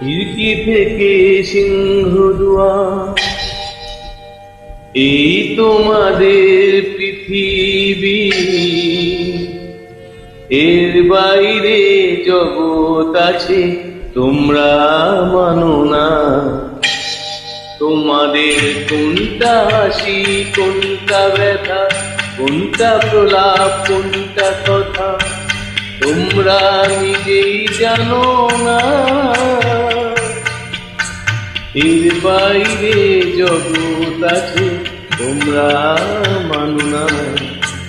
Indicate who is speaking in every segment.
Speaker 1: খিড়কি থেকে সিংহদুয়ার, এই তোমাদের পৃথিবী, এর বাইরে জগৎ আছে তোমরা মানো না। তোমাদের কোনটা হাসি, কোনটা ব্যথা, কোনটা প্রলাপ, কোনটা কথা তোমরা নিজেই জানো না। এর বাইরে জগৎ আছে তোমরা মানো না,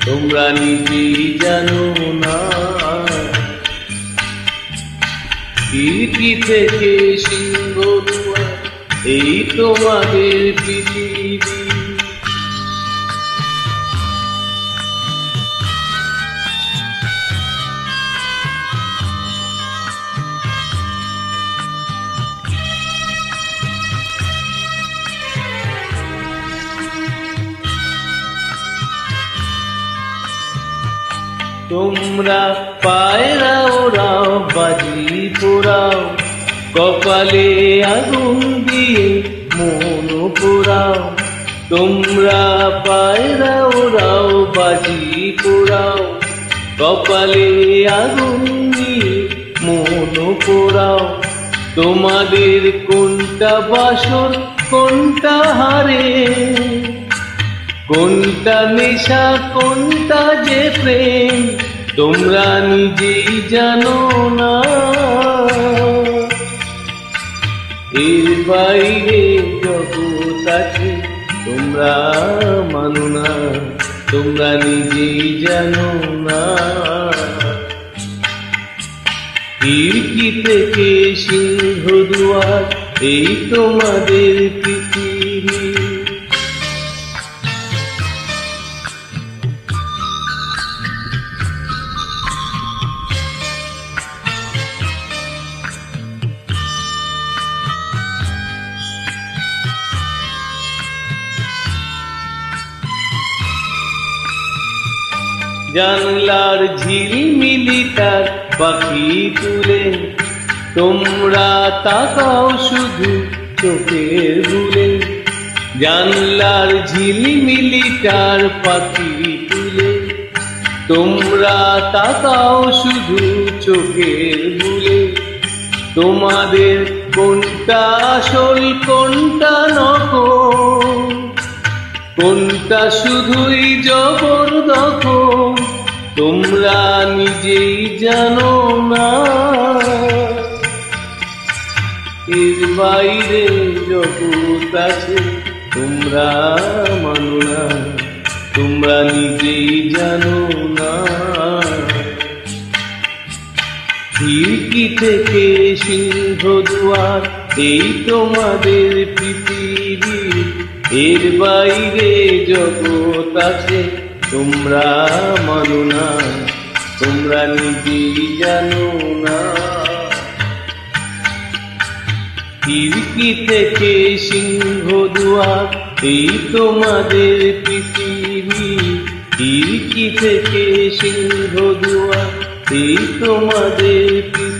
Speaker 1: তোমরা নিজেই জানো না। খিড়কি থেকে সিংহদুয়ার, এই তোমাদের পৃথিবী। তোমরা পায়রা ওরাও, বাজি পোড়াও, কপালে আগুন দিয়ে মন পোড়াও। তোমরা পায়রা ওরাও, বাজি পোড়াও, কপালে আগুন দিয়ে মন পোড়াও। তোমাদের কোনটা বাসর, কোনটা হারে, কোনটা নেশা, কোনটা যে প্রেম তোমরা নিজেই জানো না। এর বাইরে জগৎ আছে তোমরা মানো না, তোমরা নিজেই জানো না। খিড়কি থেকে সিংহদুয়ার, এই তোমাদের পৃথিবী। জানলার ঝিলমিলি তার পাখি তুলে, তোমরা তাকাও শুধু চোখের ভুলে। জানলার ঝিলমিলি তার পাখি তুলে, তোমরা তাকাও শুধু চোখের ভুলে। তোমাদের কোনটা আসল, কোনটা নকল, কোনটা শুধুই জবরদখল তোমরা নিজেই জানো না। এর বাইরে জগৎ আছে তোমরা মানো না, তোমরা নিজেই জানো না। খিড়কি থেকে সিংহদুয়ার, এই তোমাদের পৃথিবী। এর বাইরে জগৎ আছে তোমরা মানো না, তোমরা নিজেই জানো না। খিড়কি থেকে সিংহদুয়ার, এই তোমাদের পৃথিবী। খিড়কি থেকে সিংহদুয়ার, এই তোমাদের পৃথিবী।